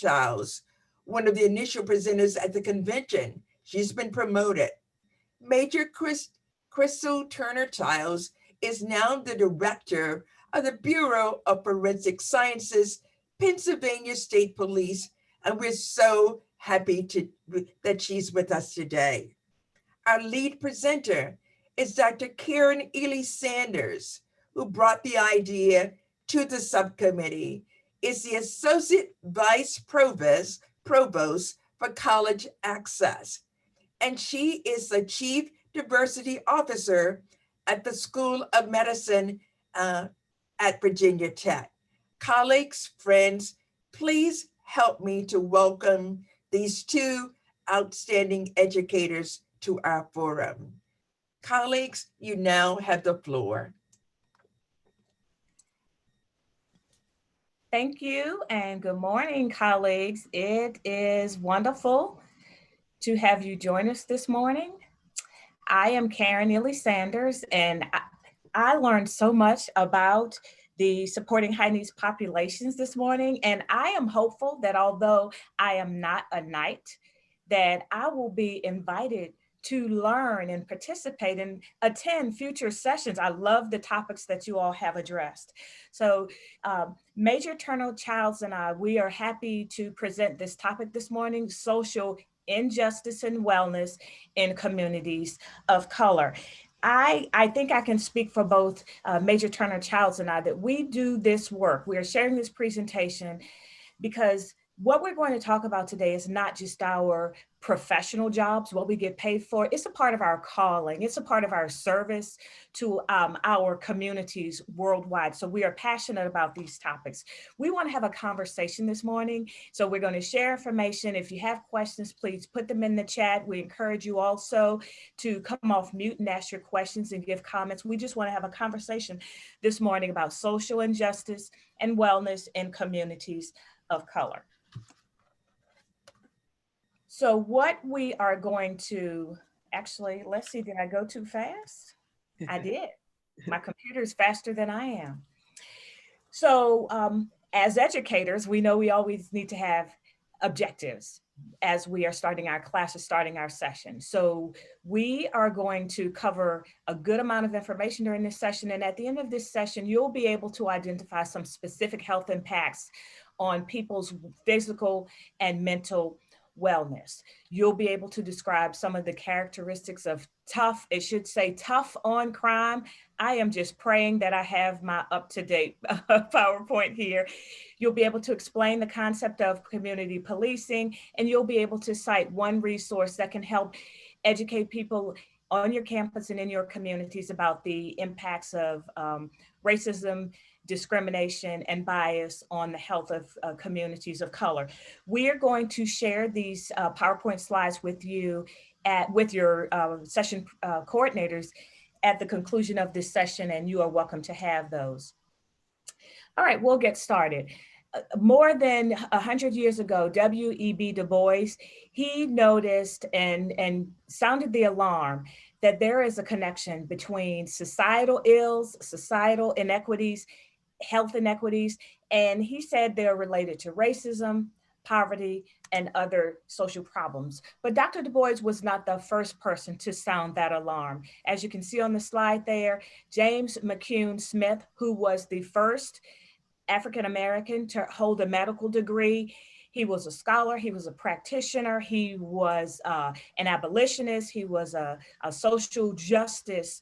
Childs, one of the initial presenters at the convention. She's been promoted. Major Crystal Turner Childs is now the director of the Bureau of Forensic Sciences, Pennsylvania State Police, and we're so happy that she's with us today. Our lead presenter is Dr. Karen Ely Sanders, who brought the idea to the subcommittee, is the Associate Vice Provost for College Access, and she is the Chief Diversity Officer at the School of Medicine at Virginia Tech. Colleagues, friends, please help me to welcome these two outstanding educators to our forum. Colleagues, you now have the floor. Thank you and good morning, colleagues. It is wonderful to have you join us this morning. I am Karen Ely Sanders, and I learned so much about the supporting high needs populations this morning, and I am hopeful that although I am not a knight, that I will be invited to learn and participate and attend future sessions. I love the topics that you all have addressed. So Major Turner Childs and I, we are happy to present this topic this morning, social injustice and wellness in communities of color. I think I can speak for both Major Turner Childs and I that we do this work. We are sharing this presentation because what we're going to talk about today is not just our professional jobs, what we get paid for. It's a part of our calling. It's a part of our service to our communities worldwide. So we are passionate about these topics. We want to have a conversation this morning. So we're going to share information. If you have questions, please put them in the chat. We encourage you also to come off mute and ask your questions and give comments. We just want to have a conversation this morning about social injustice and wellness in communities of color. So what we are going to, actually, let's see, did I go too fast? I did. My computer is faster than I am. So as educators, we know we always need to have objectives as we are starting our classes, starting our session. So we are going to cover a good amount of information during this session. And at the end of this session, you'll be able to identify some specific health impacts on people's physical and mental wellness. You'll be able to describe some of the characteristics of tough, it should say tough on crime. I am just praying that I have my up-to-date PowerPoint here. You'll be able to explain the concept of community policing, and you'll be able to cite one resource that can help educate people on your campus and in your communities about the impacts of racism, discrimination, and bias on the health of communities of color. We are going to share these PowerPoint slides with you with your session coordinators at the conclusion of this session, and you are welcome to have those. All right, we'll get started. More than 100 years ago, W.E.B. Du Bois, he noticed and sounded the alarm that there is a connection between societal ills, societal inequities, health inequities, and he said they're related to racism, poverty, and other social problems. But Dr. Du Bois was not the first person to sound that alarm. As you can see on the slide there, James McCune Smith, who was the first African-American to hold a medical degree. He was a scholar, he was a practitioner, he was an abolitionist, he was a social justice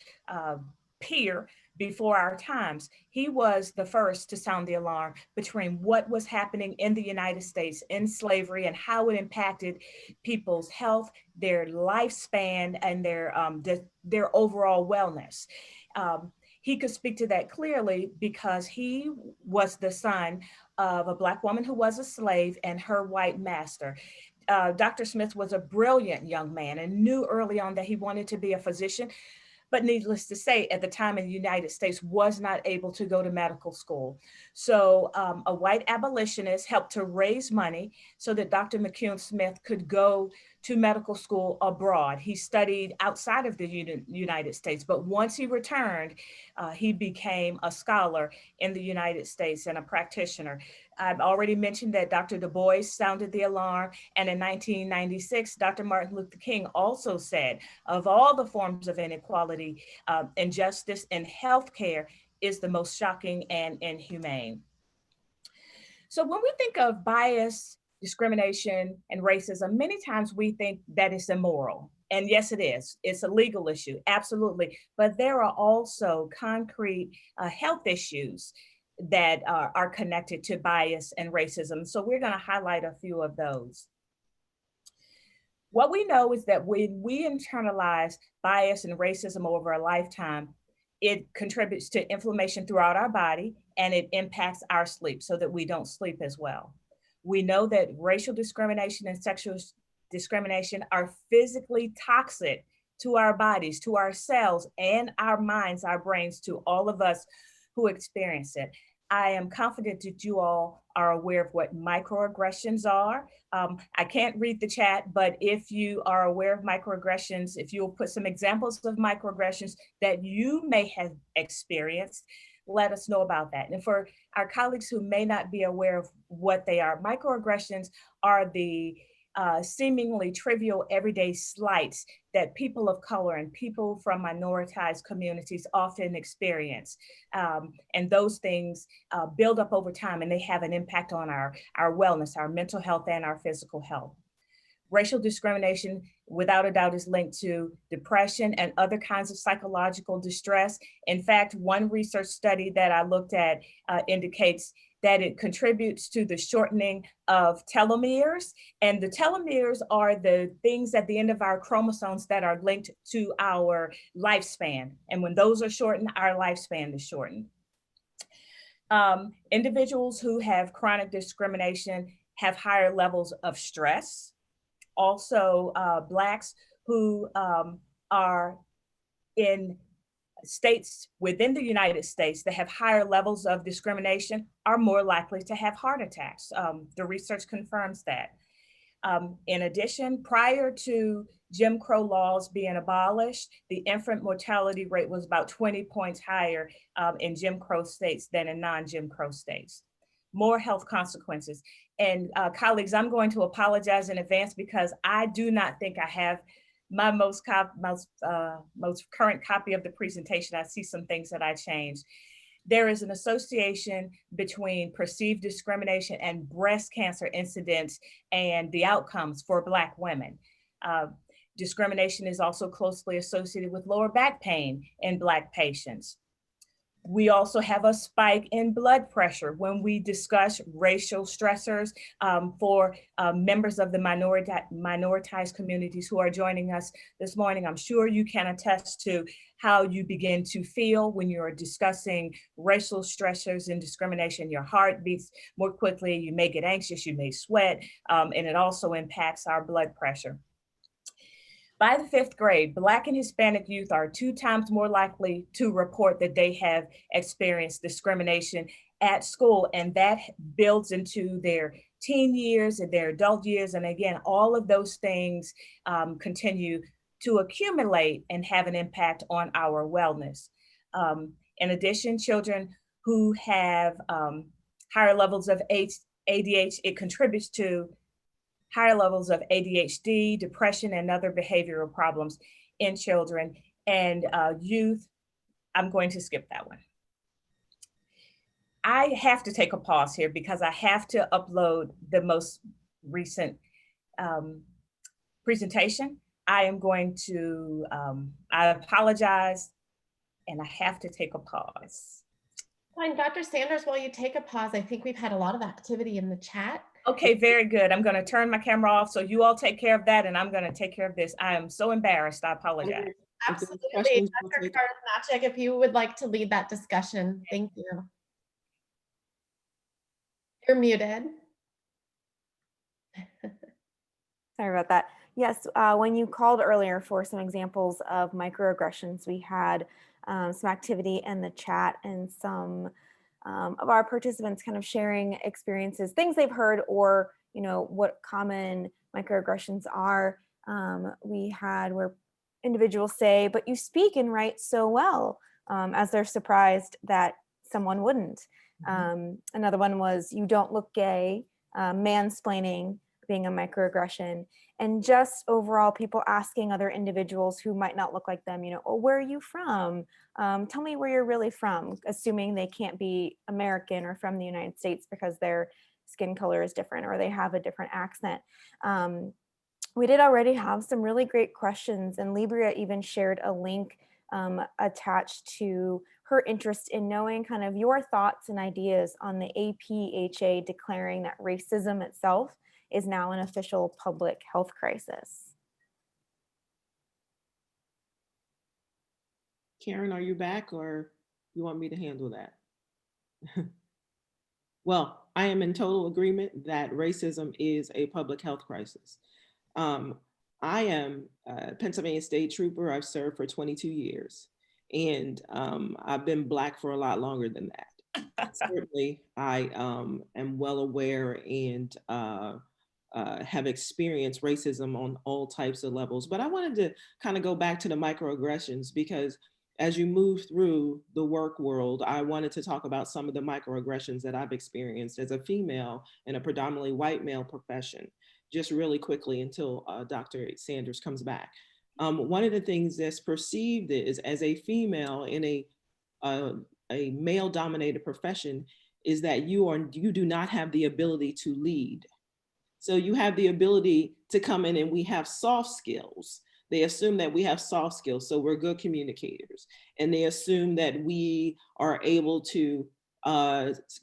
peer before our times. He was the first to sound the alarm between what was happening in the United States in slavery and how it impacted people's health, their lifespan, and their overall wellness. He could speak to that clearly because he was the son of a Black woman who was a slave and her white master. Dr. Smith was a brilliant young man and knew early on that he wanted to be a physician, but needless to say, at the time in the United States was not able to go to medical school. So a white abolitionist helped to raise money so that Dr. McCune Smith could go to medical school abroad. He studied outside of the United States, but once he returned, he became a scholar in the United States and a practitioner. I've already mentioned that Dr. Du Bois sounded the alarm, and in 1996, Dr. Martin Luther King also said, of all the forms of inequality, injustice in healthcare is the most shocking and inhumane. So when we think of bias, discrimination, and racism, many times we think that it's immoral. And yes, it is. It's a legal issue, absolutely. But there are also concrete health issues that are connected to bias and racism. So we're going to highlight a few of those. What we know is that when we internalize bias and racism over a lifetime, it contributes to inflammation throughout our body, and it impacts our sleep so that we don't sleep as well. We know that racial discrimination and sexual discrimination are physically toxic to our bodies, to our cells, and our minds, our brains, to all of us who experience it. I am confident that you all are aware of what microaggressions are. I can't read the chat, but if you are aware of microaggressions, if you'll put some examples of microaggressions that you may have experienced, let us know about that. And for our colleagues who may not be aware of what they are, microaggressions are the seemingly trivial everyday slights that people of color and people from minoritized communities often experience. And those things build up over time, and they have an impact on our wellness, our mental health, and our physical health. Racial discrimination, without a doubt, is linked to depression and other kinds of psychological distress. In fact, one research study that I looked at indicates that it contributes to the shortening of telomeres. And the telomeres are the things at the end of our chromosomes that are linked to our lifespan. And when those are shortened, our lifespan is shortened. Individuals who have chronic discrimination have higher levels of stress. Also, Blacks who are in states within the United States that have higher levels of discrimination are more likely to have heart attacks. The research confirms that. In addition, prior to Jim Crow laws being abolished, the infant mortality rate was about 20 points higher in Jim Crow states than in non-Jim Crow states. More health consequences. And colleagues, I'm going to apologize in advance because I do not think I have my most current copy of the presentation. I see some things that I changed. There is an association between perceived discrimination and breast cancer incidents and the outcomes for Black women. Discrimination is also closely associated with lower back pain in Black patients. We also have a spike in blood pressure when we discuss racial stressors for members of the minoritized communities who are joining us this morning. I'm sure you can attest to how you begin to feel when you're discussing racial stressors and discrimination. Your heart beats more quickly, you may get anxious, you may sweat, and it also impacts our blood pressure. By the 5th grade, Black and Hispanic youth are 2 times more likely to report that they have experienced discrimination at school, and that builds into their teen years and their adult years. And again, all of those things continue to accumulate and have an impact on our wellness. In addition, children who have higher levels of ADHD, it contributes to higher levels of ADHD, depression, and other behavioral problems in children and youth. I'm going to skip that one. I have to take a pause here because I have to upload the most recent presentation. I am going to, I apologize, and I have to take a pause. Fine, Dr. Sanders, while you take a pause, I think we've had a lot of activity in the chat. Okay, very good. I'm going to turn my camera off. So you all take care of that, and I'm going to take care of this. I am so embarrassed. I apologize. Absolutely. Dr. Karnacek, if you would like to lead that discussion, thank you. You're muted. Sorry about that. Yes, when you called earlier for some examples of microaggressions, we had some activity in the chat and some of our participants kind of sharing experiences, things they've heard, or what common microaggressions are. We had where individuals say, "But you speak and write so well," as they're surprised that someone wouldn't. Another one was, "You don't look gay," mansplaining being a microaggression, and just overall people asking other individuals who might not look like them, "Oh, where are you from? Tell me where you're really from," assuming they can't be American or from the United States because their skin color is different or they have a different accent. We did already have some really great questions, and Libria even shared a link attached to her interest in knowing kind of your thoughts and ideas on the APHA declaring that racism itself is now an official public health crisis. Karen, are you back, or you want me to handle that? Well, I am in total agreement that racism is a public health crisis. I am a Pennsylvania State Trooper. I've served for 22 years, and I've been Black for a lot longer than that. Certainly, I am well aware and have experienced racism on all types of levels. But I wanted to kind of go back to the microaggressions, because as you move through the work world, I wanted to talk about some of the microaggressions that I've experienced as a female in a predominantly white male profession, just really quickly until Dr. Sanders comes back. One of the things that's perceived is, as a female in a male dominated profession, is that you do not have the ability to lead. So you have the ability to come in, and we have soft skills. They assume that we have soft skills, so we're good communicators. And they assume that we are able to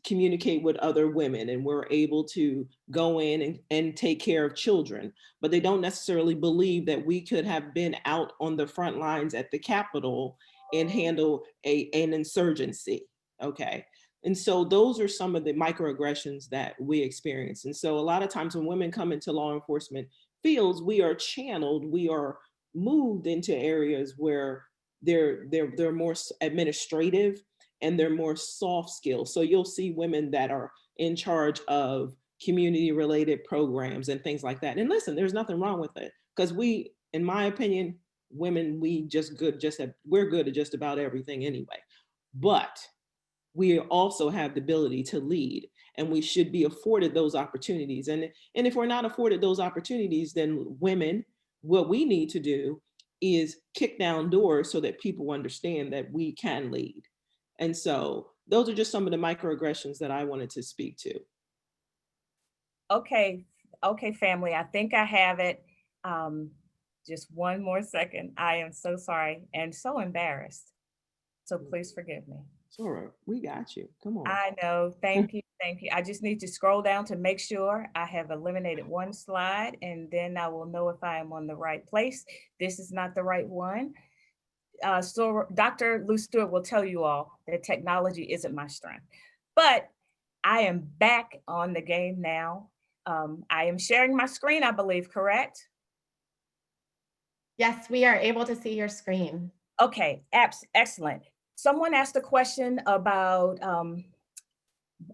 communicate with other women, and we're able to go in and take care of children. But they don't necessarily believe that we could have been out on the front lines at the Capitol and handle an insurgency, okay? And so those are some of the microaggressions that we experience. And so a lot of times when women come into law enforcement fields, we are channeled, we are moved into areas where they're more administrative and they're more soft skills. So you'll see women that are in charge of community related programs and things like that. And listen, there's nothing wrong with it, because we, in my opinion, women, we're good at just about everything anyway. But we also have the ability to lead, and we should be afforded those opportunities. And if we're not afforded those opportunities, then women, what we need to do is kick down doors so that people understand that we can lead. And so those are just some of the microaggressions that I wanted to speak to. Okay, family, I think I have it. Just one more second. I am so sorry and so embarrassed. So please forgive me. Sure, we got you. Come on. I know. Thank you. Thank you. I just need to scroll down to make sure I have eliminated one slide, and then I will know if I am on the right place. This is not the right one. So Dr. Lou Stewart will tell you all that technology isn't my strength, but I am back on the game now. I am sharing my screen, I believe, correct? Yes, we are able to see your screen. Okay, excellent. Someone asked a question about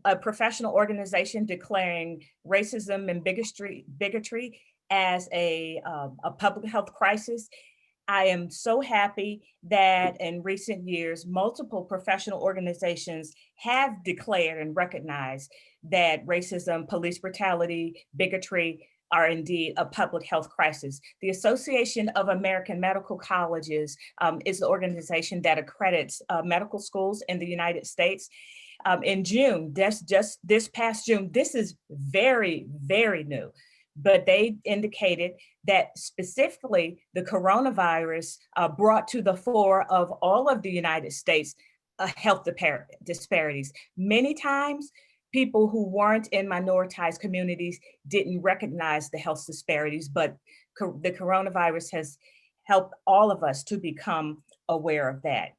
a professional organization declaring racism and bigotry as a public health crisis. I am so happy that in recent years, multiple professional organizations have declared and recognized that racism, police brutality, bigotry are indeed a public health crisis. The Association of American Medical Colleges is the organization that accredits medical schools in the United States. In June, just this past June, this is very, very new, but they indicated that specifically the coronavirus brought to the fore of all of the United States health disparities. Many times, people who weren't in minoritized communities didn't recognize the health disparities, but the coronavirus has helped all of us to become aware of that.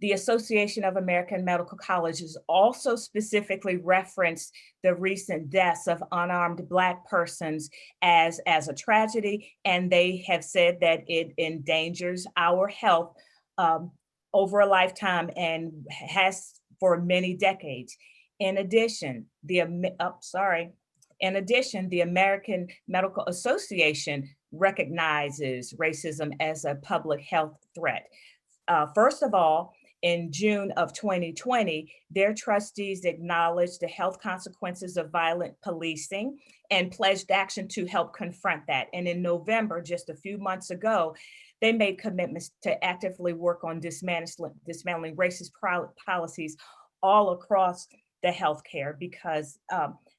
The Association of American Medical Colleges also specifically referenced the recent deaths of unarmed Black persons as a tragedy, and they have said that it endangers our health over a lifetime and has for many decades. In addition, In addition, the American Medical Association recognizes racism as a public health threat. First of all, in June of 2020, their trustees acknowledged the health consequences of violent policing and pledged action to help confront that. And in November, just a few months ago, they made commitments to actively work on dismantling racist policies all across the healthcare, because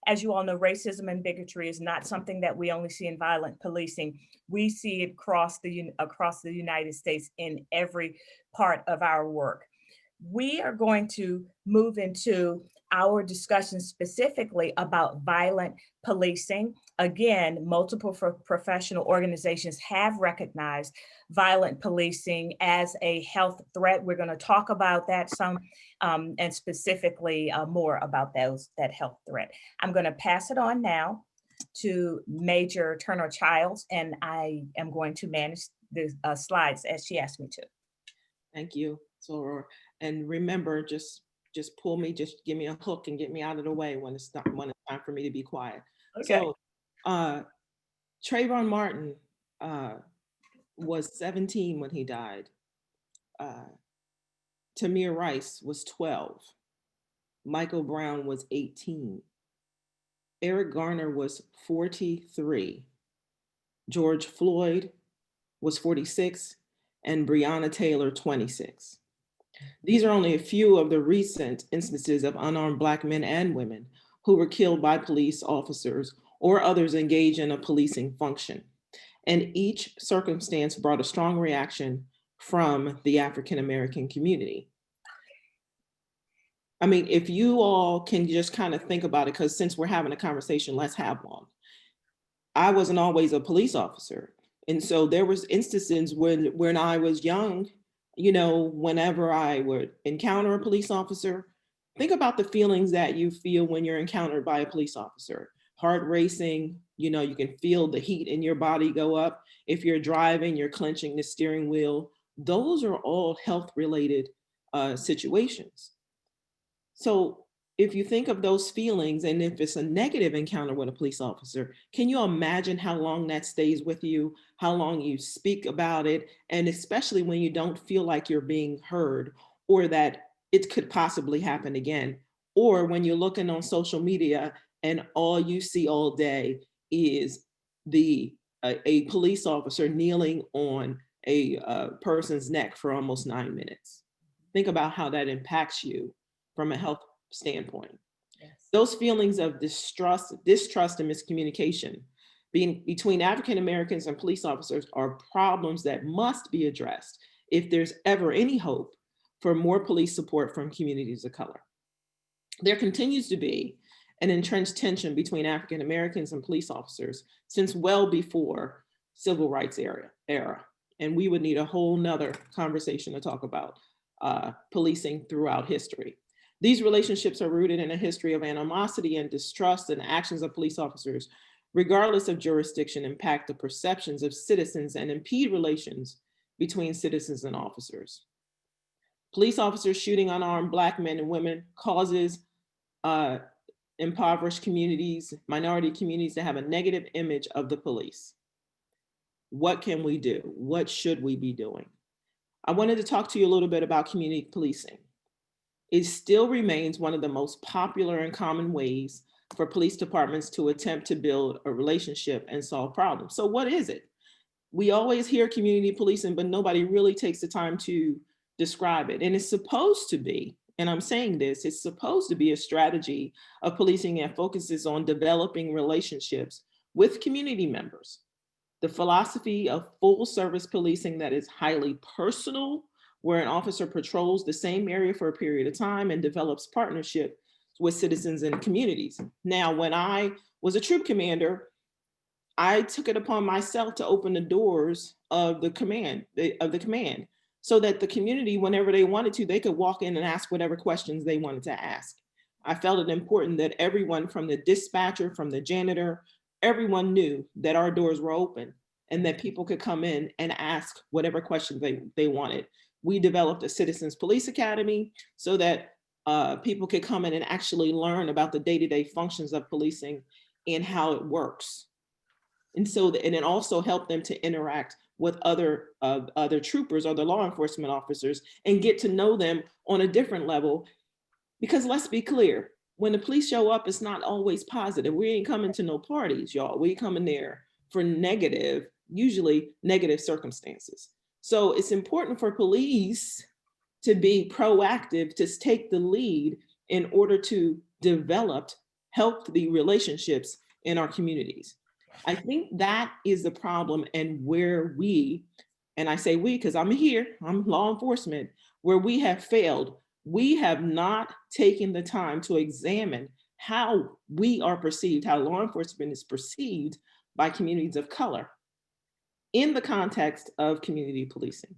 as you all know, racism and bigotry is not something that we only see in violent policing. We see it across the United States in every part of our work. We are going to move into our discussion specifically about violent policing. Again, multiple professional organizations have recognized violent policing as a health threat. We're going to talk about that some and specifically more about that health threat. I'm going to pass it on now to Major Turner Childs, and I am going to manage the slides as she asked me to. Thank you, Soror. And remember, just pull me, just give me a hook and get me out of the way when it's time for me to be quiet. Okay. So Trayvon Martin was 17 when he died. Tamir Rice was 12. Michael Brown was 18. Eric Garner was 43. George Floyd was 46, and Breonna Taylor, 26. These are only a few of the recent instances of unarmed Black men and women who were killed by police officers or others engaged in a policing function. And each circumstance brought a strong reaction from the African American community. I mean, if you all can just kind of think about it, because since we're having a conversation, let's have one. I wasn't always a police officer. And so there was instances when I was young, you know, whenever I would encounter a police officer, think about the feelings that you feel when you're encountered by a police officer. Heart racing, you know, you can feel the heat in your body go up. If you're driving, you're clenching the steering wheel. Those are all health-related situations. So if you think of those feelings, and if it's a negative encounter with a police officer, can you imagine how long that stays with you, how long you speak about it, and especially when you don't feel like you're being heard or that it could possibly happen again, or when you're looking on social media and all you see all day is a police officer kneeling on a person's neck for almost 9 minutes. Think about how that impacts you from a health standpoint. Yes. Those feelings of distrust and miscommunication between African Americans and police officers are problems that must be addressed if there's ever any hope for more police support from communities of color. There continues to be an entrenched tension between African Americans and police officers since well before civil rights era. And we would need a whole nother conversation to talk about policing throughout history. These relationships are rooted in a history of animosity and distrust, and actions of police officers, regardless of jurisdiction, impact the perceptions of citizens and impede relations between citizens and officers. Police officers shooting unarmed Black men and women causes impoverished communities, minority communities to have a negative image of the police. What can we do? What should we be doing? I wanted to talk to you a little bit about community policing. It still remains one of the most popular and common ways for police departments to attempt to build a relationship and solve problems. So what is it? We always hear community policing, but nobody really takes the time to describe it. And it's supposed to be, and I'm saying this, it's supposed to be a strategy of policing that focuses on developing relationships with community members. The philosophy of full service policing that is highly personal, where an officer patrols the same area for a period of time and develops partnership with citizens and communities. Now, when I was a troop commander, I took it upon myself to open the doors of the command, so that the community, whenever they wanted to, they could walk in and ask whatever questions they wanted to ask. I felt it important that everyone from the dispatcher, from the janitor, everyone knew that our doors were open and that people could come in and ask whatever questions they wanted. We developed a Citizens Police Academy so that people could come in and actually learn about the day-to-day functions of policing and how it works. And so, and it also helped them to interact with other troopers or the law enforcement officers and get to know them on a different level. Because let's be clear, when the police show up, it's not always positive. We ain't coming to no parties, y'all. We coming there for usually negative circumstances. So it's important for police to be proactive, to take the lead in order to develop healthy relationships in our communities. I think that is the problem, and where we, and I say we because I'm here, I'm law enforcement, where we have failed. We have not taken the time to examine how we are perceived, how law enforcement is perceived by communities of color in the context of community policing.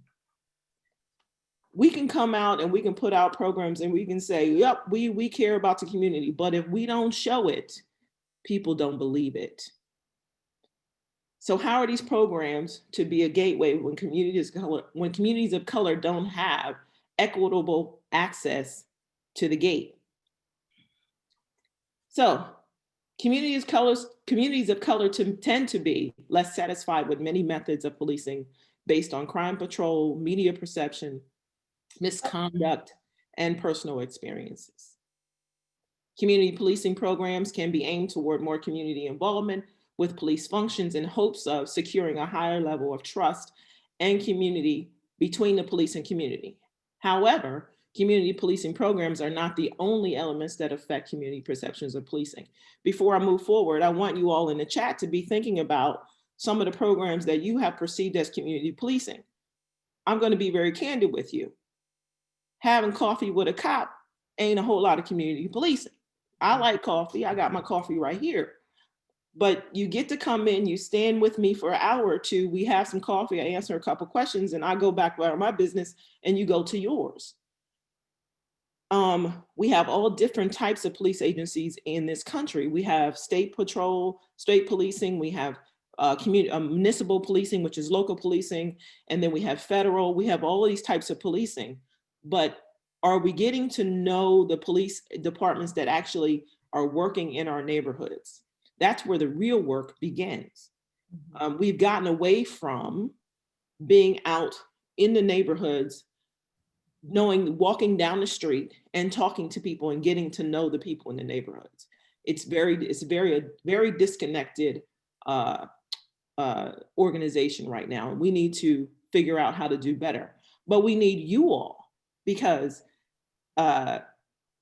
We can come out and we can put out programs and we can say, yep, we care about the community, but if we don't show it, people don't believe it. So how are these programs to be a gateway when communities of color don't have equitable access to the gate? So communities of color tend to be less satisfied with many methods of policing based on crime patrol, media perception, misconduct, and personal experiences. Community policing programs can be aimed toward more community involvement with police functions in hopes of securing a higher level of trust and community between the police and community. However, community policing programs are not the only elements that affect community perceptions of policing. Before I move forward, I want you all in the chat to be thinking about some of the programs that you have perceived as community policing. I'm going to be very candid with you. Having coffee with a cop ain't a whole lot of community policing. I like coffee. I got my coffee right here. But you get to come in, you stand with me for an hour or two, we have some coffee, I answer a couple questions, and I go back about my business and you go to yours. We have all different types of police agencies in this country. We have state patrol, state policing, we have municipal policing, which is local policing, and then we have federal, we have all of these types of policing. But are we getting to know the police departments that actually are working in our neighborhoods? That's where the real work begins. We've gotten away from being out in the neighborhoods, walking down the street and talking to people and getting to know the people in the neighborhoods. It's very disconnected organization right now. We need to figure out how to do better, but we need you all because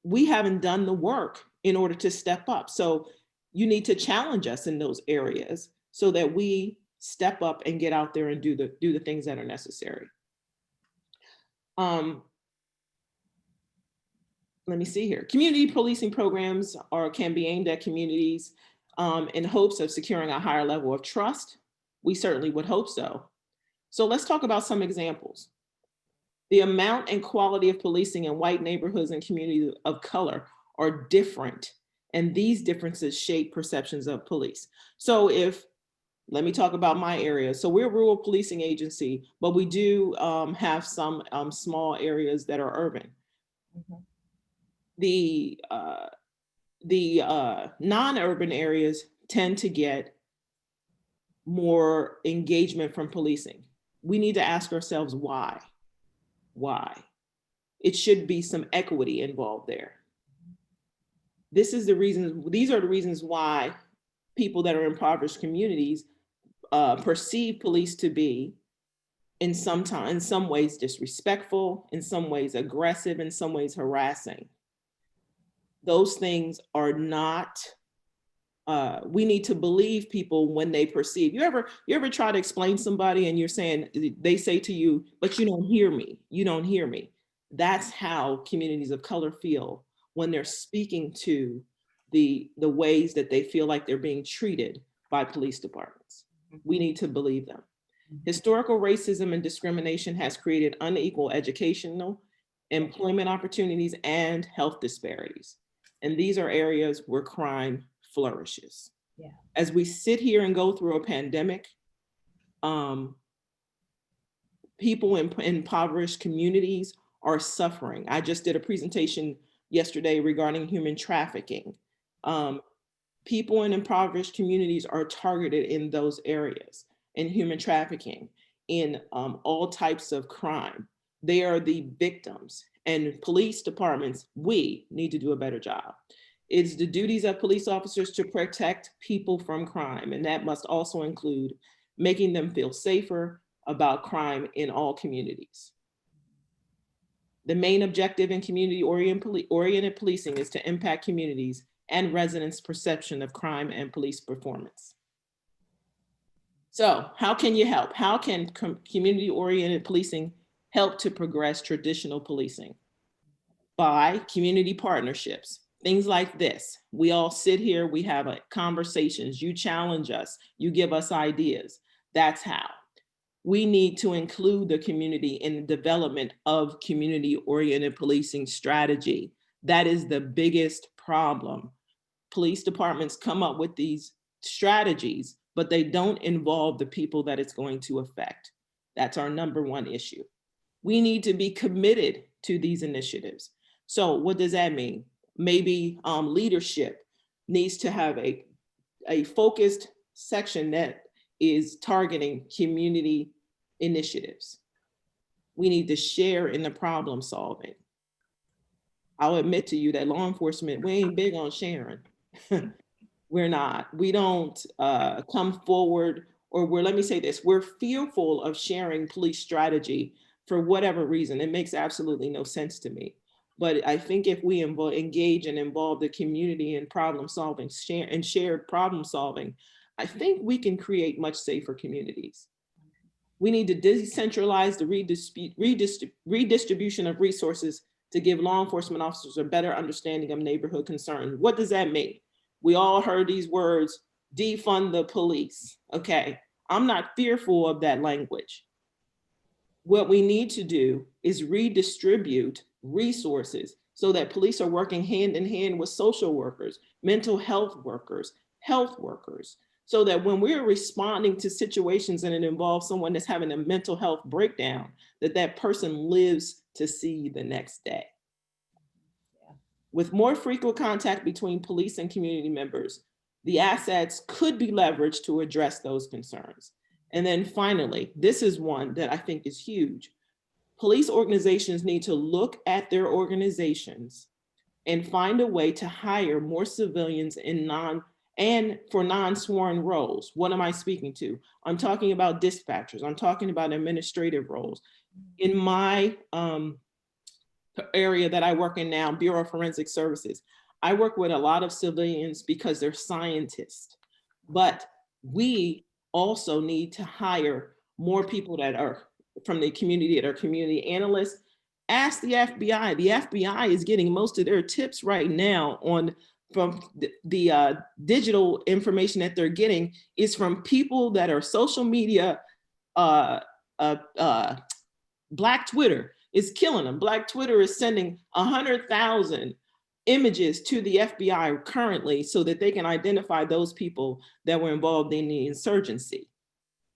we haven't done the work in order to step up. So you need to challenge us in those areas so that we step up and get out there and do the things that are necessary. Let me see here. Community policing programs can be aimed at communities in hopes of securing a higher level of trust. We certainly would hope so. So let's talk about some examples. The amount and quality of policing in white neighborhoods and communities of color are different, and these differences shape perceptions of police. So let me talk about my area. So we're a rural policing agency, but we do have some small areas that are urban. Mm-hmm. The non-urban areas tend to get more engagement from policing. We need to ask ourselves why. Why? It should be some equity involved there. These are the reasons why people that are in impoverished communities perceive police to be in some ways disrespectful, in some ways aggressive, in some ways harassing. Those things are not, we need to believe people when they perceive. You ever try to explain somebody and they say to you, but you don't hear me, you don't hear me. That's how communities of color feel when they're speaking to the ways that they feel like they're being treated by police departments. We need to believe them. Historical racism and discrimination has created unequal educational, employment opportunities, and health disparities. And these are areas where crime flourishes. Yeah. As we sit here and go through a pandemic, people in impoverished communities are suffering. I just did a presentation yesterday regarding human trafficking. People in impoverished communities are targeted in those areas, in human trafficking, in all types of crime. They are the victims, and police departments, we need to do a better job. It's the duties of police officers to protect people from crime, and that must also include making them feel safer about crime in all communities. The main objective in community-oriented policing is to impact communities and residents' perception of crime and police performance. So how can you help? How can community-oriented policing help to progress traditional policing? By community partnerships, things like this. We all sit here, we have conversations, you challenge us, you give us ideas. That's how. We need to include the community in the development of community-oriented policing strategy. That is the biggest problem. Police departments come up with these strategies, but they don't involve the people that it's going to affect. That's our number one issue. We need to be committed to these initiatives. So what does that mean? Maybe leadership needs to have a focused section that is targeting community initiatives. We need to share in the problem solving. I'll admit to you that law enforcement, we ain't big on sharing. We're not. We don't come forward, or let me say this, we're fearful of sharing police strategy for whatever reason. It makes absolutely no sense to me. But I think if we engage and involve the community in problem solving, shared problem solving, I think we can create much safer communities. We need to decentralize the redistribution of resources to give law enforcement officers a better understanding of neighborhood concerns. What does that mean? We all heard these words, defund the police. Okay, I'm not fearful of that language. What we need to do is redistribute resources so that police are working hand in hand with social workers, mental health workers, so that when we're responding to situations and it involves someone that's having a mental health breakdown, that person lives to see the next day. Yeah. With more frequent contact between police and community members, the assets could be leveraged to address those concerns. And then finally, this is one that I think is huge. Police organizations need to look at their organizations and find a way to hire more civilians for non-sworn roles. What am I speaking to? I'm talking about dispatchers. I'm talking about administrative roles. In my area that I work in now, Bureau of Forensic Services, I work with a lot of civilians because they're scientists, but we also need to hire more people that are from the community, that are community analysts. Ask the FBI. The FBI is getting most of their tips right now from the digital information that they're getting is from people that are social media. Black Twitter is killing them. Black Twitter is sending 100,000 images to the FBI currently so that they can identify those people that were involved in the insurgency.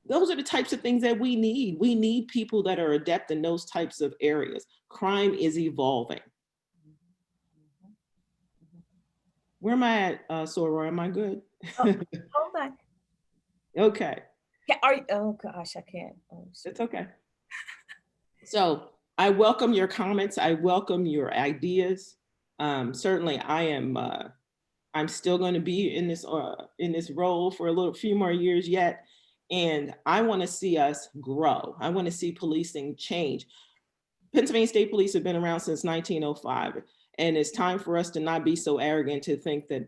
Those are the types of things that we need. We need people that are adept in those types of areas. Crime is evolving. Where am I at, Soror? Am I good? Oh, hold on. Okay. Oh gosh, I can't. Oh, it's okay. So I welcome your comments. I welcome your ideas. Certainly, I'm still going to be in this role for a few more years yet, and I want to see us grow. I want to see policing change. Pennsylvania State Police have been around since 1905, and it's time for us to not be so arrogant to think that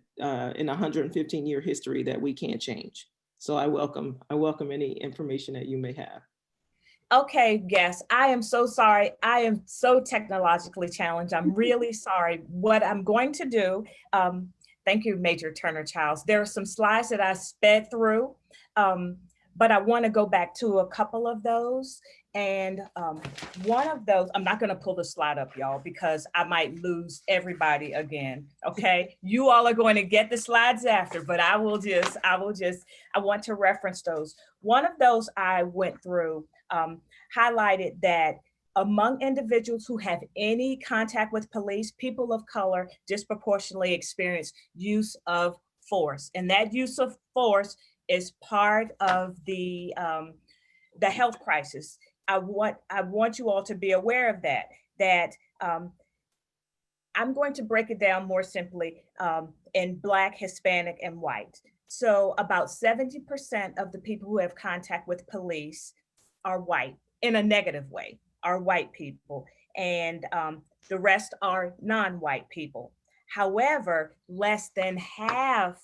in 115-year history that we can't change. So I welcome any information that you may have. Okay, yes, I am so sorry. I am so technologically challenged. I'm really sorry. What I'm going to do, thank you, Major Turner Childs. There are some slides that I sped through, but I want to go back to a couple of those. And one of those, I'm not going to pull the slide up, y'all, because I might lose everybody again. Okay, you all are going to get the slides after, but I want to reference those. One of those I went through highlighted that among individuals who have any contact with police, people of color disproportionately experience use of force, and that use of force is part of the health crisis. I want you all to be aware of that. I'm going to break it down more simply in Black, Hispanic, and white. So about 70% of the people who have contact with police are white in a negative way, are white people, and the rest are non-white people. However, less than half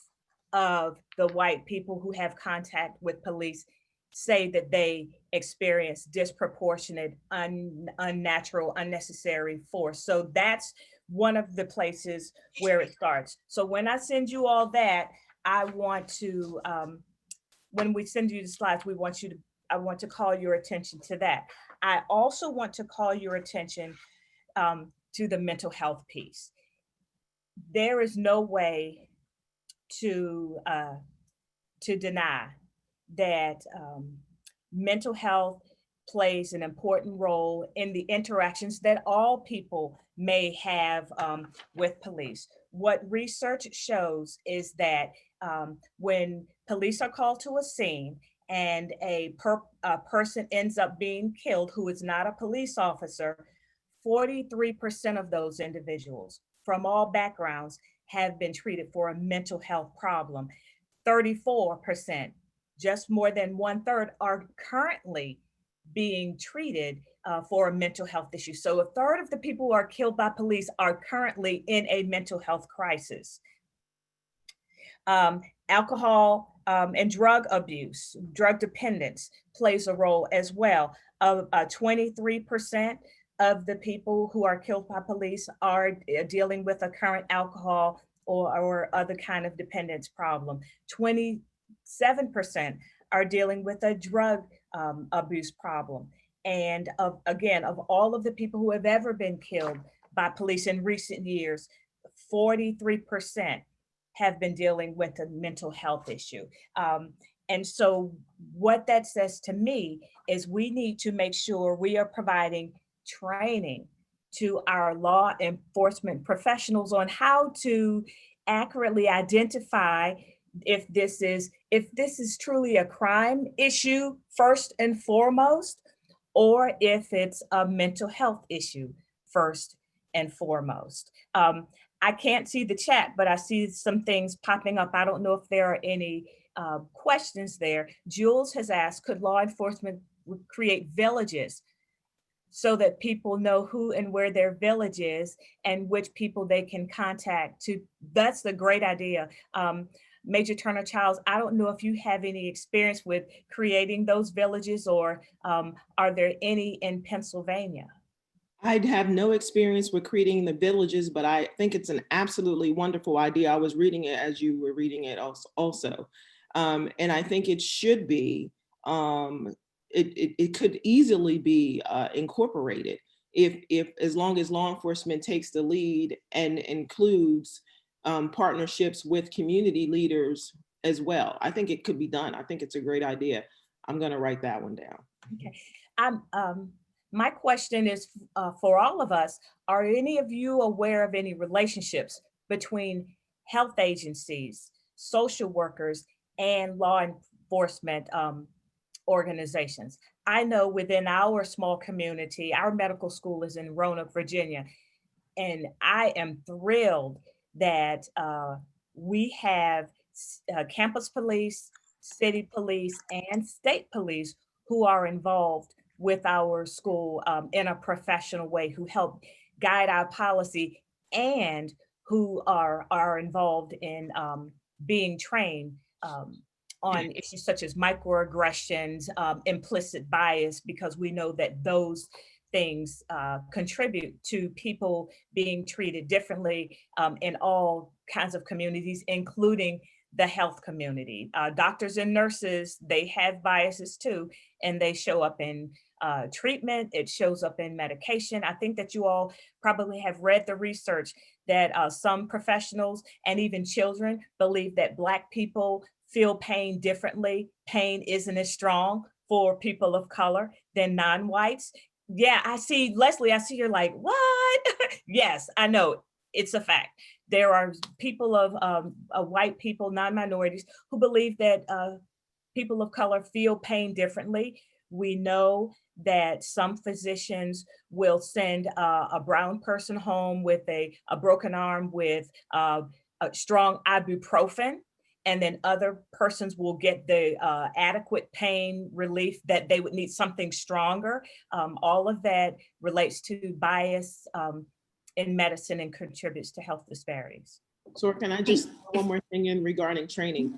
of the white people who have contact with police say that they experience disproportionate, unnatural, unnecessary force. So that's one of the places where it starts. So when I send you all that, I want to, when we send you the slides, I want to call your attention to that. I also want to call your attention to the mental health piece. There is no way to deny that mental health plays an important role in the interactions that all people may have with police. What research shows is that when police are called to a scene and a person ends up being killed who is not a police officer, 43% of those individuals from all backgrounds have been treated for a mental health problem. 34%, just more than 1/3, are currently being treated for a mental health issue. So 1/3 of the people who are killed by police are currently in a mental health crisis. Alcohol and drug abuse, drug dependence plays a role as well. 23% of the people who are killed by police are dealing with a current alcohol or other kind of dependence problem. 27% are dealing with a drug abuse problem. And again, of all of the people who have ever been killed by police in recent years, 43% have been dealing with a mental health issue. And so what that says to me is we need to make sure we are providing training to our law enforcement professionals on how to accurately identify if this is truly a crime issue first and foremost, or if it's a mental health issue first and foremost. I can't see the chat, but I see some things popping up. I don't know if there are any questions there. Jules has asked, could law enforcement create villages so that people know who and where their village is and which people they can contact to? That's a great idea. Major Turner Childs, I don't know if you have any experience with creating those villages, or are there any in Pennsylvania? I'd have no experience with creating the villages, but I think it's an absolutely wonderful idea. I was reading it as you were reading it also. And I think it should be, it could easily be incorporated if as long as law enforcement takes the lead and includes partnerships with community leaders as well. I think it could be done. I think it's a great idea. I'm gonna write that one down. Okay. My question is for all of us, are any of you aware of any relationships between health agencies, social workers, and law enforcement organizations? I know within our small community, our medical school is in Roanoke, Virginia, and I am thrilled that we have campus police, city police, and state police who are involved with our school in a professional way, who help guide our policy and who are involved in being trained on issues such as microaggressions, implicit bias, because we know that those things contribute to people being treated differently in all kinds of communities, including the health community. Doctors and nurses, they have biases too, and they show up in treatment, it shows up in medication. I think that you all probably have read the research that some professionals and even children believe that Black people feel pain differently. Pain isn't as strong for people of color than non-whites. Yeah, I see, Leslie, I see you're like, what? Yes, I know, it's a fact. There are people of white people, non-minorities, who believe that people of color feel pain differently. We know that some physicians will send a brown person home with a broken arm with a strong ibuprofen, and then other persons will get the adequate pain relief that they would need something stronger. All of that relates to bias in medicine and contributes to health disparities. So can I just throw one more thing in regarding training?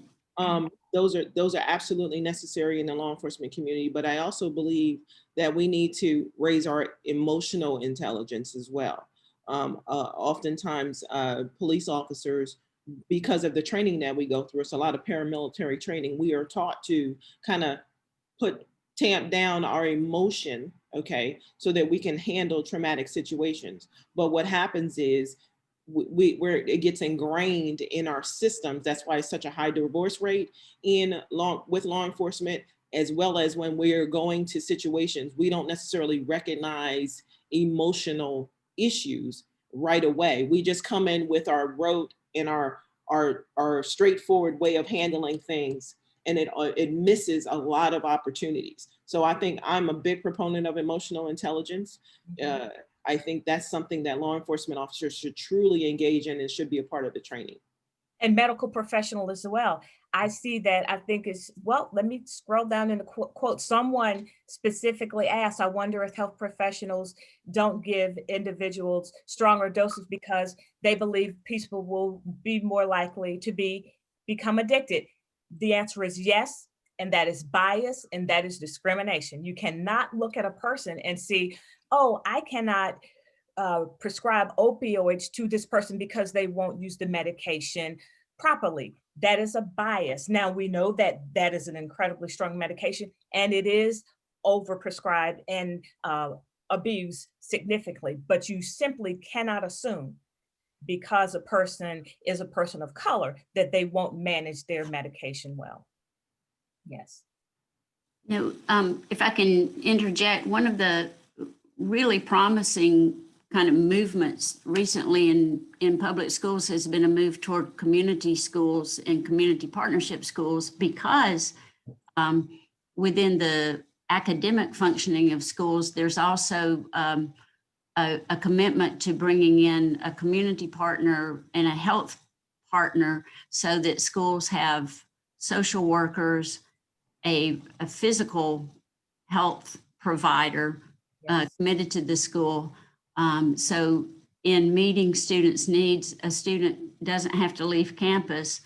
Those are absolutely necessary in the law enforcement community, but I also believe that we need to raise our emotional intelligence as well. Oftentimes, police officers, because of the training that we go through, it's a lot of paramilitary training, we are taught to kind of tamp down our emotion, okay, so that we can handle traumatic situations. But what happens is where it gets ingrained in our systems. That's why it's such a high divorce rate with law enforcement, as well as when we're going to situations, we don't necessarily recognize emotional issues right away. We just come in with our rote and our straightforward way of handling things, and it misses a lot of opportunities. So I think I'm a big proponent of emotional intelligence. I think that's something that law enforcement officers should truly engage in and should be a part of the training. And medical professional as well. I see that, I think is, well, let me scroll down in the quote. Someone specifically asked, I wonder if health professionals don't give individuals stronger doses because they believe people will be more likely to become addicted. The answer is yes, and that is bias, and that is discrimination. You cannot look at a person and see, oh, I cannot prescribe opioids to this person because they won't use the medication properly. That is a bias. Now we know that that is an incredibly strong medication, and it is overprescribed and abused significantly, but you simply cannot assume because a person is a person of color that they won't manage their medication well. Yes. If I can interject, one of the really promising kind of movements recently in public schools has been a move toward community schools and community partnership schools, because within the academic functioning of schools, there's also a commitment to bringing in a community partner and a health partner so that schools have social workers, a physical health provider committed to the school. So in meeting students' needs, a student doesn't have to leave campus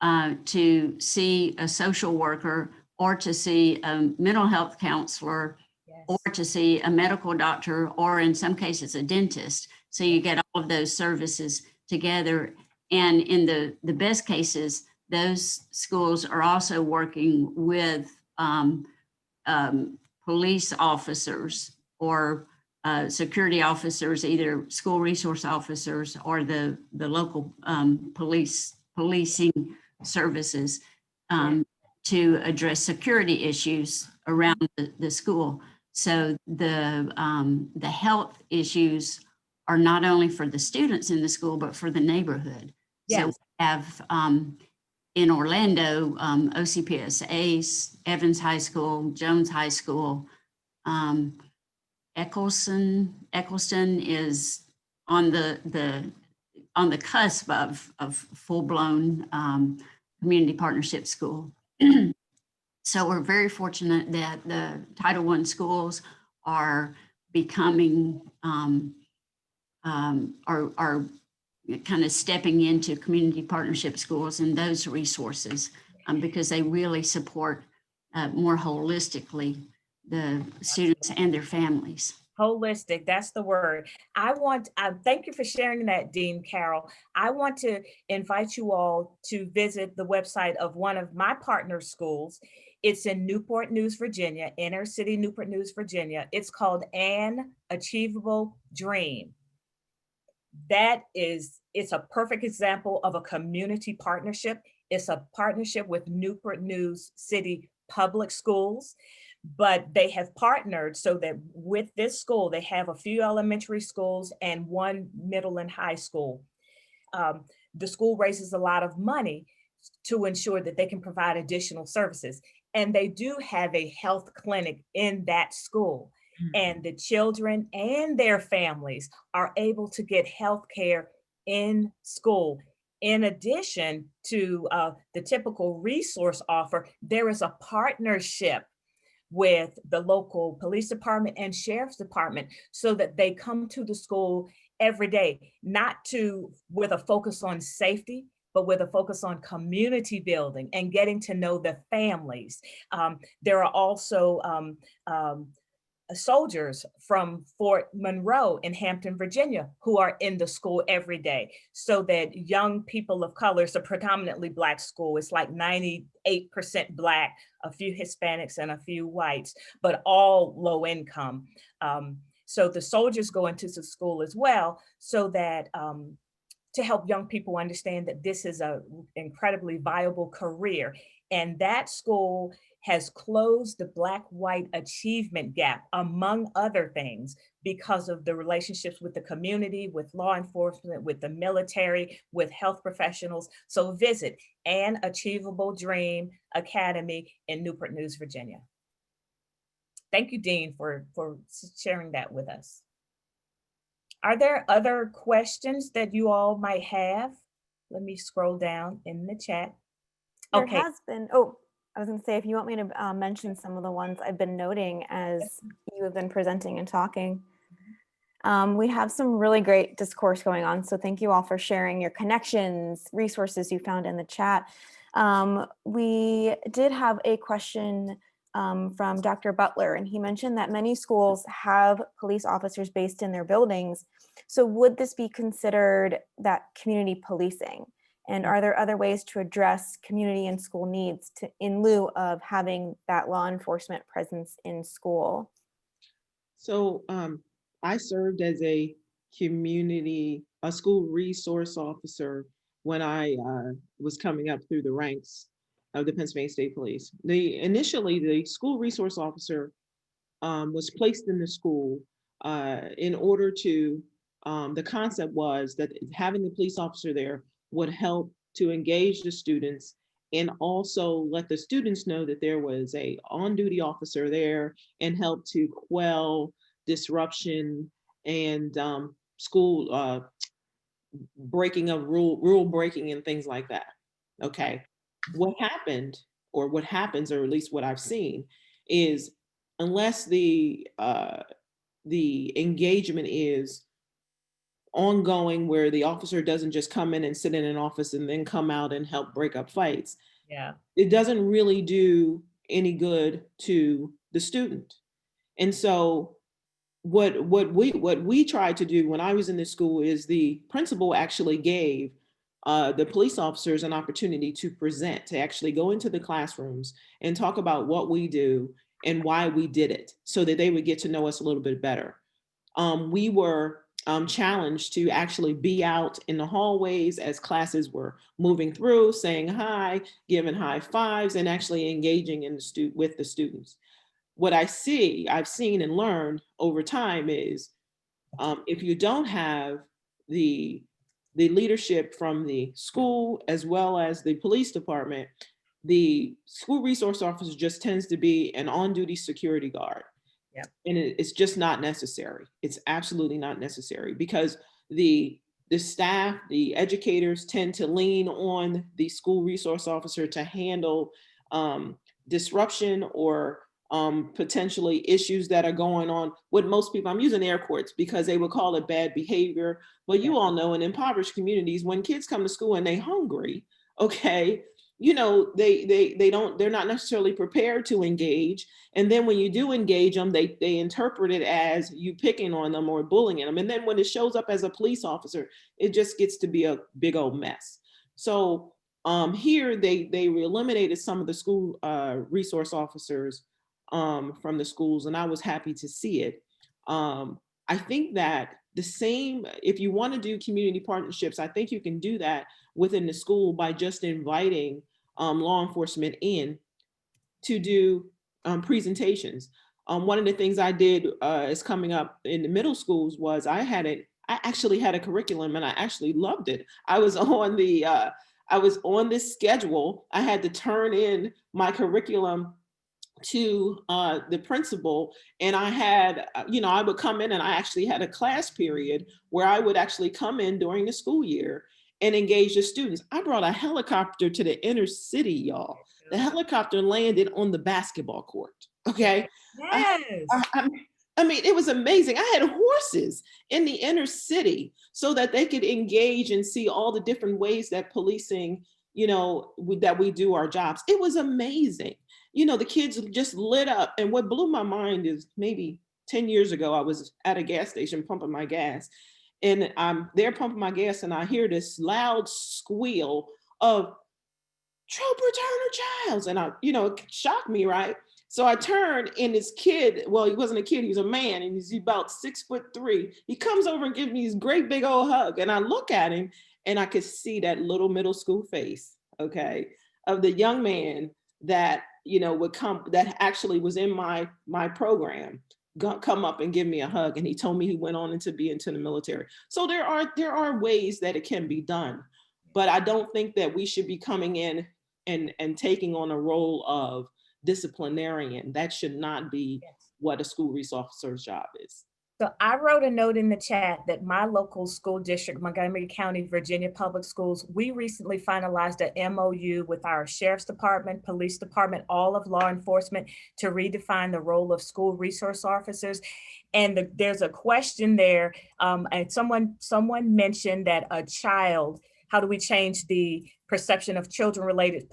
to see a social worker or to see a mental health counselor, or to see a medical doctor, or in some cases a dentist. So you get all of those services together. And in the best cases, those schools are also working with police officers or security officers, either school resource officers or the local policing services to address security issues around the school. So the health issues are not only for the students in the school, but for the neighborhood. Yes. So we have in Orlando, OCPS ACE, Evans High School, Jones High School, Eccleston is on the cusp of full-blown community partnership school. So we're very fortunate that the Title I schools are becoming, are kind of stepping into community partnership schools and those resources because they really support more holistically the students and their families. Holistic, that's the word. Thank you for sharing that, Dean Carroll. I want to invite you all to visit the website of one of my partner schools. It's in Newport News, Virginia, inner city Newport News, Virginia. It's called An Achievable Dream. It's a perfect example of a community partnership. It's a partnership with Newport News City Public Schools, but they have partnered so that with this school, they have a few elementary schools and one middle and high school. the school raises a lot of money to ensure that they can provide additional services. And they do have a health clinic in that school. And the children and their families are able to get health care in school. In addition to the typical resource offer, there is a partnership with the local police department and sheriff's department so that they come to the school every day, not with a focus on safety, but with a focus on community building and getting to know the families. There are also soldiers from Fort Monroe in Hampton, Virginia, who are in the school every day, so that young people of color, it's a predominantly Black school. It's like 98% Black, a few Hispanics and a few whites, but all low income. So the soldiers go into the school as well, so that to help young people understand that this is an incredibly viable career. And that school has closed the Black-white achievement gap, among other things, because of the relationships with the community, with law enforcement, with the military, with health professionals. So visit An Achievable Dream Academy in Newport News, Virginia. Thank you, Dean, for sharing that with us. Are there other questions that you all might have? Let me scroll down in the chat. There Okay. has been, oh, I was going to say, if you want me to mention some of the ones I've been noting as you have been presenting and talking. We have some really great discourse going on. So thank you all for sharing your connections, resources you found in the chat. We did have a question from Dr. Butler, and he mentioned that many schools have police officers based in their buildings. So would this be considered that community policing? And are there other ways to address community and school needs in lieu of having that law enforcement presence in school? So I served as a school resource officer when I was coming up through the ranks of the Pennsylvania State Police. Initially, the school resource officer was placed in the school in order to, the concept was that having the police officer there would help to engage the students and also let the students know that there was a on-duty officer there and help to quell disruption and school breaking of rule breaking and things like that. Okay, what happened, or what happens, or at least what I've seen, is unless the engagement is ongoing, where the officer doesn't just come in and sit in an office and then come out and help break up fights, Yeah. it doesn't really do any good to the student. And so what we tried to do when I was in this school is the principal actually gave the police officers an opportunity to present, to actually go into the classrooms and talk about what we do and why we did it, so that they would get to know us a little bit better. We were challenged to actually be out in the hallways as classes were moving through, saying hi, giving high fives, and actually engaging with the students. What I've seen and learned over time is if you don't have the leadership from the school as well as the police department, the school resource officer just tends to be an on-duty security guard. Yeah. And it's just not necessary. It's absolutely not necessary, because the staff, the educators tend to lean on the school resource officer to handle disruption or potentially issues that are going on with most people. I'm using air quotes because they would call it bad behavior. But you all know in impoverished communities, when kids come to school and they're hungry, okay, you know, they're not necessarily prepared to engage. And then when you do engage them, they interpret it as you picking on them or bullying them. And then when it shows up as a police officer, it just gets to be a big old mess. So here they eliminated some of the school resource officers from the schools, and I was happy to see it. I think that the same, if you want to do community partnerships, I think you can do that within the school by just inviting law enforcement in to do presentations. One of the things I did is coming up in the middle schools was I I actually had a curriculum and I actually loved it. I was on this schedule. I had to turn in my curriculum to the principal, and I had, I would come in and I actually had a class period where I would actually come in during the school year and engage the students. I brought a helicopter to the inner city, y'all. The helicopter landed on the basketball court. Okay. Yes. I mean, it was amazing. I had horses in the inner city so that they could engage and see all the different ways that policing, that we do our jobs. It was amazing. The kids just lit up. And what blew my mind is maybe 10 years ago, I was at a gas station pumping my gas, and I'm there pumping my gas, and I hear this loud squeal of Trooper Turner Childs. And it shocked me, right? So I turned, and this kid, well, he wasn't a kid, he was a man, and he's about 6'3". He comes over and gives me this great big old hug. And I look at him and I could see that little middle school face, okay, of the young man that, would come, that actually was in my program, come up and give me a hug. And he told me he went on to be into the military. So there are ways that it can be done, but I don't think that we should be coming in and taking on a role of disciplinarian. That should not be what a school resource officer's job is. So I wrote a note in the chat that my local school district, Montgomery County, Virginia Public Schools, we recently finalized an MOU with our sheriff's department, police department, all of law enforcement to redefine the role of school resource officers. And there's a question there, and someone mentioned that a child, how do we change the perception of children related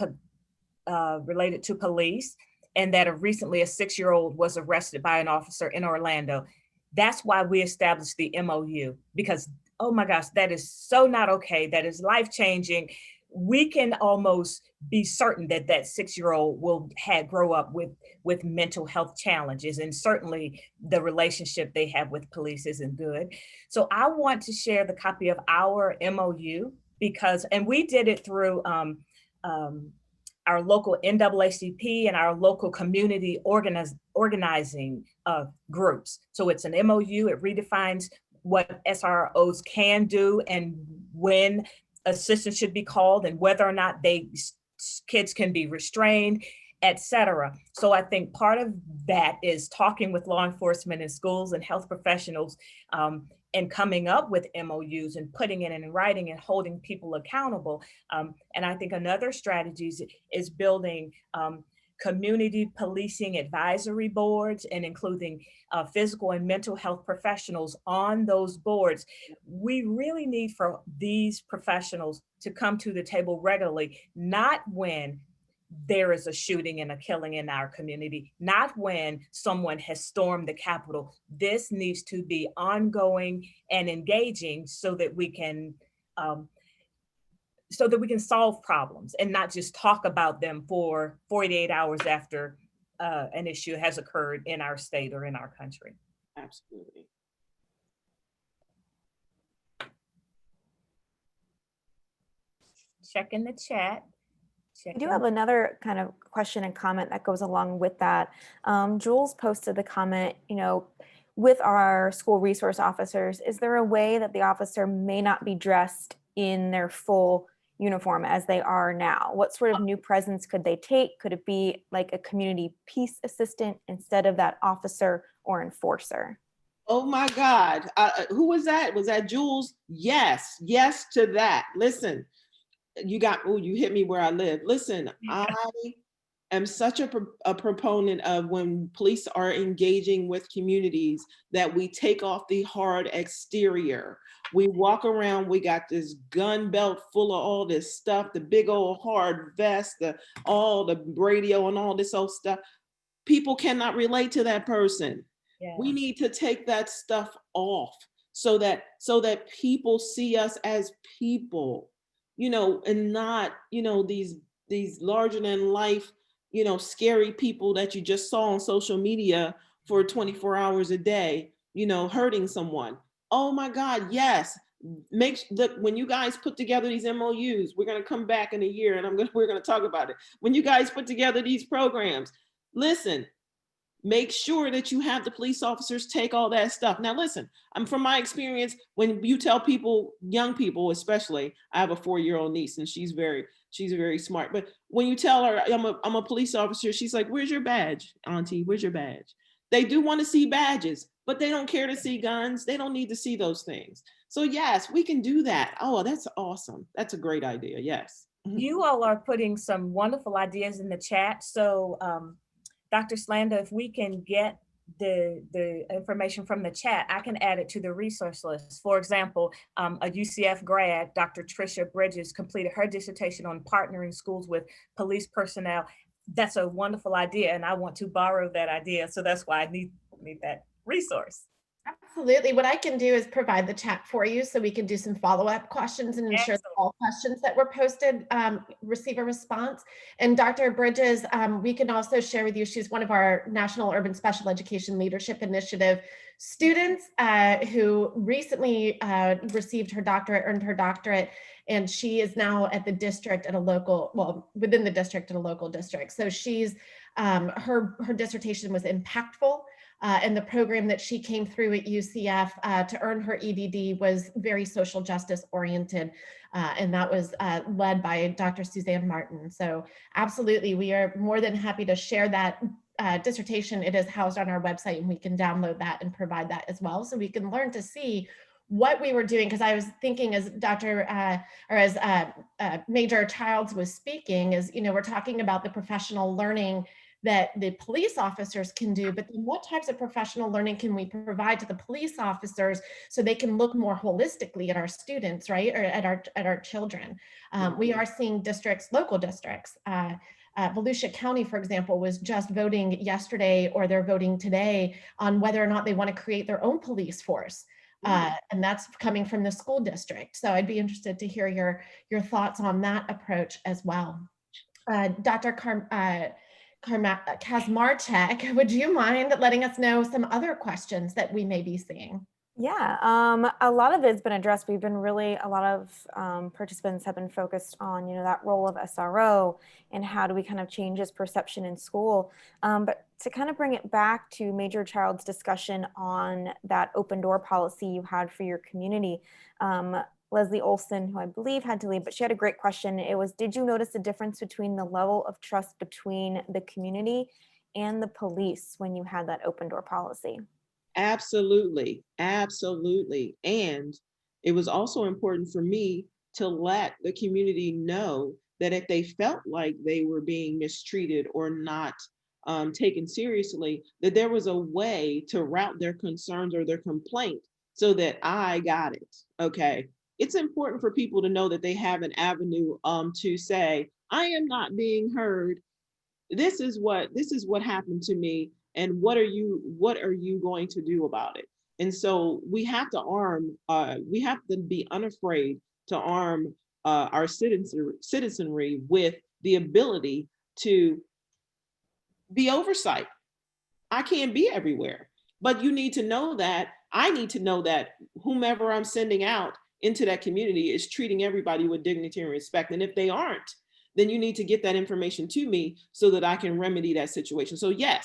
to police, and that recently a 6-year-old was arrested by an officer in Orlando. That's why we established the MOU, because, oh my gosh, that is so not okay. That is life-changing. We can almost be certain that that 6-year-old will grow up with mental health challenges, and certainly the relationship they have with police isn't good. So I want to share the copy of our MOU and we did it through our local NAACP and our local community organizing groups. So it's an MOU. It redefines what SROs can do and when assistance should be called and whether or not kids can be restrained, etc. So I think part of that is talking with law enforcement and schools and health professionals and coming up with MOUs and putting it in writing and holding people accountable. And I think another strategy is building community policing advisory boards and including physical and mental health professionals on those boards. We really need for these professionals to come to the table regularly, not when there is a shooting and a killing in our community, not when someone has stormed the Capitol. This needs to be ongoing and engaging so that we can solve problems and not just talk about them for 48 hours after an issue has occurred in our state or in our country. Absolutely. Check in the chat. I do have another kind of question and comment that goes along with that. Jules posted the comment, with our school resource officers, is there a way that the officer may not be dressed in their full uniform as they are now? What sort of new presence could they take? Could it be like a community peace assistant instead of that officer or enforcer? Oh my God. Who was that? Was that Jules? Yes to that. Listen. You hit me where I live. Listen, I am such a proponent of when police are engaging with communities that we take off the hard exterior. We walk around, we got this gun belt full of all this stuff, the big old hard vest, all the radio and all this old stuff. People cannot relate to that person. Yeah. We need to take that stuff off so that people see us as people. And not, these larger than life, scary people that you just saw on social media for 24 hours a day, hurting someone. Oh my God, yes. When you guys put together these MOUs, we're going to come back in a year and we're going to talk about it. When you guys put together these programs, listen, make sure that you have the police officers take all that stuff. Now, listen, I'm from my experience, when you tell people, young people especially, I have a 4-year-old niece and she's very smart. But when you tell her I'm a police officer, she's like, "Where's your badge, Auntie? Where's your badge?" They do want to see badges, but they don't care to see guns. They don't need to see those things. So yes, we can do that. Oh, that's awesome. That's a great idea. Yes. You all are putting some wonderful ideas in the chat. So Dr. Slanda, if we can get the information from the chat, I can add it to the resource list. For example, a UCF grad, Dr. Tricia Bridges, completed her dissertation on partnering schools with police personnel. That's a wonderful idea, and I want to borrow that idea. So that's why I need that resource. Absolutely. What I can do is provide the chat for you so we can do some follow-up questions and ensure that all questions that were posted receive a response. And Dr. Bridges, we can also share with you, she's one of our National Urban Special Education Leadership Initiative students who recently received her doctorate, earned her doctorate, and she is now at the district at a local, well, within the district at a local district. So she's, her dissertation was impactful. And the program that she came through at UCF to earn her EDD was very social justice oriented. And that was led by Dr. Suzanne Martin. So absolutely, we are more than happy to share that dissertation. It is housed on our website and we can download that and provide that as well. So we can learn to see what we were doing. Because I was thinking as Major Childs was speaking, is, you know, we're talking about the professional learning that the police officers can do, but then what types of professional learning can we provide to the police officers so they can look more holistically at our students, right, or at our children? We are seeing districts, local districts. Volusia County, for example, was just voting yesterday, or they're voting today, on whether or not they want to create their own police force. And that's coming from the school district. So I'd be interested to hear your thoughts on that approach as well. Dr. Kazmarczyk, would you mind letting us know some other questions that we may be seeing? Yeah, a lot of it's been addressed. We've been a lot of participants have been focused on, you know, that role of SRO and how do we kind of change this perception in school. But to kind of bring it back to Major Child's discussion on that open door policy you had for your community, Leslie Olson, who I believe had to leave, but she had a great question. It was, did you notice a difference between the level of trust between the community and the police when you had that open door policy? Absolutely, absolutely. And it was also important for me to let the community know that if they felt like they were being mistreated or not taken seriously, that there was a way to route their concerns or their complaint so that I got it, okay? It's important for people to know that they have an avenue to say, I am not being heard. This is what happened to me, and what are you going to do about it? And so we have to be unafraid to arm our citizenry with the ability to be oversight. I can't be everywhere, but you need to know that, I need to know that whomever I'm sending out into that community is treating everybody with dignity and respect. And if they aren't, then you need to get that information to me so that I can remedy that situation. So yes,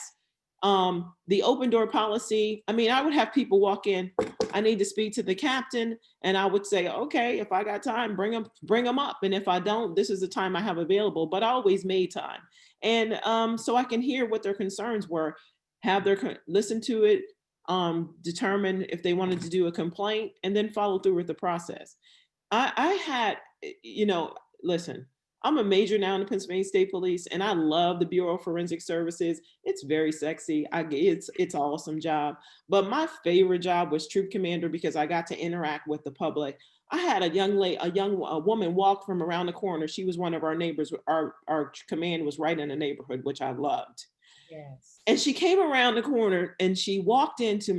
the open door policy, I mean, I would have people walk in, I need to speak to the captain, and I would say, okay, if I got time, bring them up. And if I don't, this is the time I have available, but I always made time. And so I can hear what their concerns were, listen to it, determine if they wanted to do a complaint, and then follow through with the process. I had, you know, listen, I'm a major now in the Pennsylvania State Police, and I love the Bureau of Forensic Services. It's very sexy. It's an awesome job. But my favorite job was Troop Commander because I got to interact with the public. I had a woman walk from around the corner. She was one of our neighbors. Our command was right in the neighborhood, which I loved. Yes. And she came around the corner and she walked into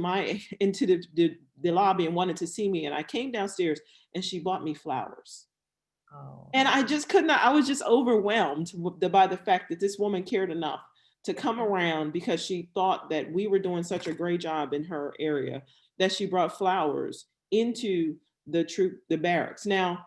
the lobby and wanted to see me. And I came downstairs and she bought me flowers. Oh. And I just could not, I was just overwhelmed by the fact that this woman cared enough to come around because she thought that we were doing such a great job in her area that she brought flowers into the barracks. Now,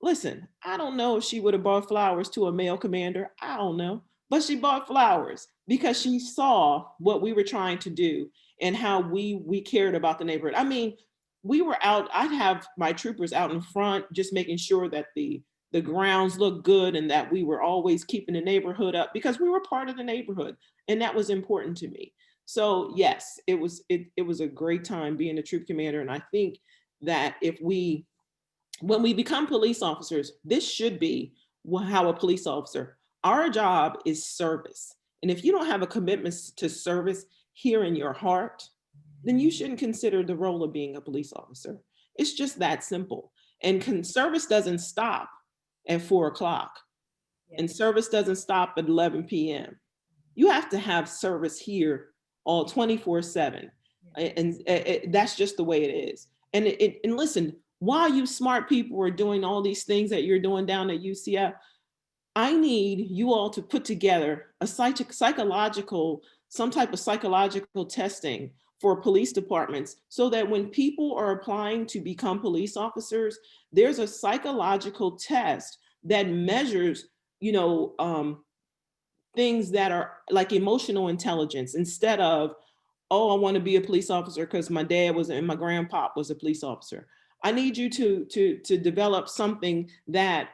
listen, I don't know if she would have brought flowers to a male commander. I don't know. but she bought flowers because she saw what we were trying to do and how we cared about the neighborhood. I mean, we were out, I'd have my troopers out in front, just making sure that the grounds looked good and that we were always keeping the neighborhood up because we were part of the neighborhood. And that was important to me. So yes, it was a great time being a troop commander. And I think that when we become police officers, this should be how a police officer, our job is service. And if you don't have a commitment to service here in your heart, then you shouldn't consider the role of being a police officer. It's just that simple. And service doesn't stop at 4 o'clock. And service doesn't stop at 11 p.m. You have to have service here all 24/7. And that's just the way it is. And listen, while you smart people are doing all these things that you're doing down at UCF, I need you all to put together a some type of psychological testing for police departments so that when people are applying to become police officers, there's a psychological test that measures, things that are like emotional intelligence instead of, oh, I want to be a police officer because my dad was and my grandpa was a police officer. I need you to develop something that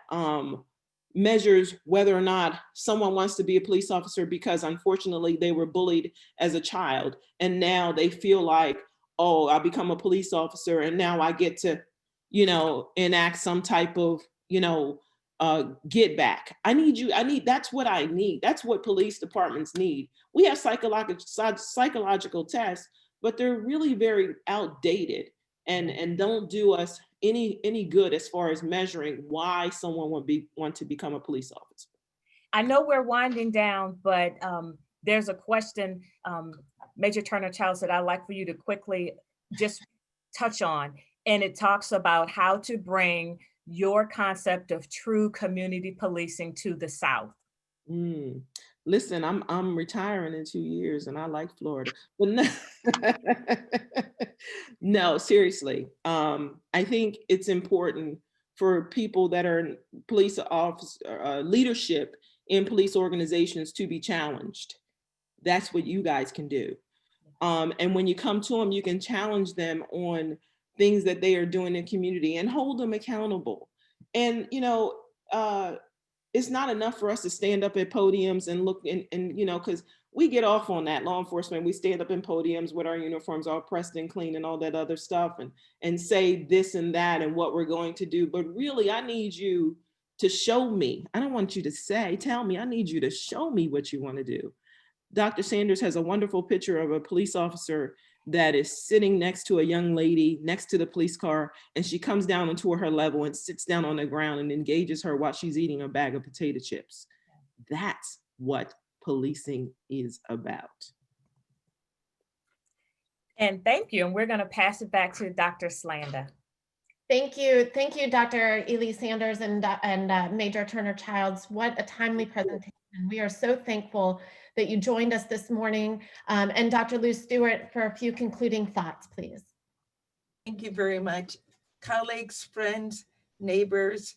measures whether or not someone wants to be a police officer because unfortunately they were bullied as a child and now they feel like, oh, I become a police officer and now I get to, enact some type of, get back. That's what I need. That's what police departments need. We have psychological tests, but they're really very outdated and don't do us any good as far as measuring why someone would want to become a police officer. I know we're winding down, but there's a question, Major Turner Childs, that I'd like for you to quickly just touch on. And it talks about how to bring your concept of true community policing to the South. Listen, I'm retiring in 2 years and I like Florida, but no, no, seriously. I think it's important for people that are in police officer leadership in police organizations to be challenged. That's what you guys can do. And when you come to them, you can challenge them on things that they are doing in community and hold them accountable. And, it's not enough for us to stand up at podiums and look and because we get off on that. Law enforcement, we stand up in podiums with our uniforms all pressed and clean and all that other stuff and say this and that and what we're going to do. But really, I need you to show me. I don't want you to tell me, I need you to show me what you want to do. Dr. Sanders has a wonderful picture of a police officer that is sitting next to a young lady next to the police car, and she comes down into her level and sits down on the ground and engages her while she's eating a bag of potato chips. That's what policing is about. And thank you. And we're going to pass it back to Dr. Slanda. Thank you, Dr. Ely Sanders and Major Turner Childs. What a timely presentation. We are so thankful that you joined us this morning. And Dr. Lou Stewart, for a few concluding thoughts, please. Thank you very much. Colleagues, friends, neighbors,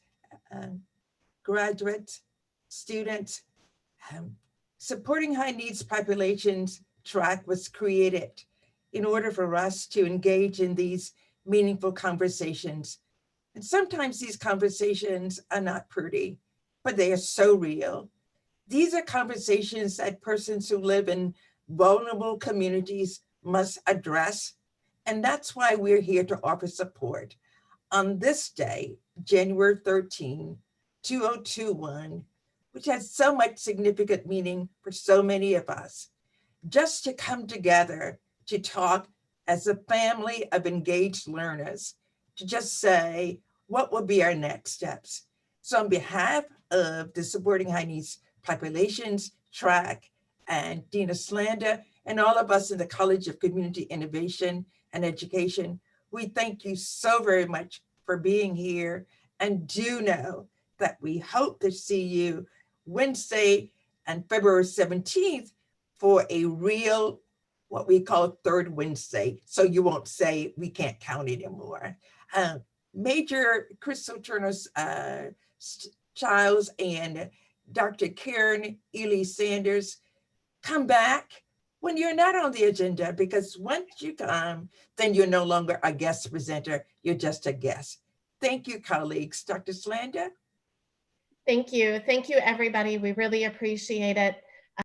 graduates, students, supporting high needs populations track was created in order for us to engage in these meaningful conversations. And sometimes these conversations are not pretty, but they are so real. These are conversations that persons who live in vulnerable communities must address. And that's why we're here to offer support. On this day, January 13, 2021, which has so much significant meaning for so many of us, just to come together to talk as a family of engaged learners, to just say, what will be our next steps? So on behalf of the Supporting High Needs Populations Track and Dina Slanda and all of us in the College of Community Innovation and Education, we thank you so very much for being here, and do know that we hope to see you Wednesday and February 17th for a real, what we call third Wednesday, so you won't say we can't count anymore. Major Crystal Turner Childs and Dr. Karen Ely Sanders, come back when you're not on the agenda, because once you come, then you're no longer a guest presenter, you're just a guest. Thank you, colleagues. Dr. Slander? Thank you. Thank you, everybody. We really appreciate it.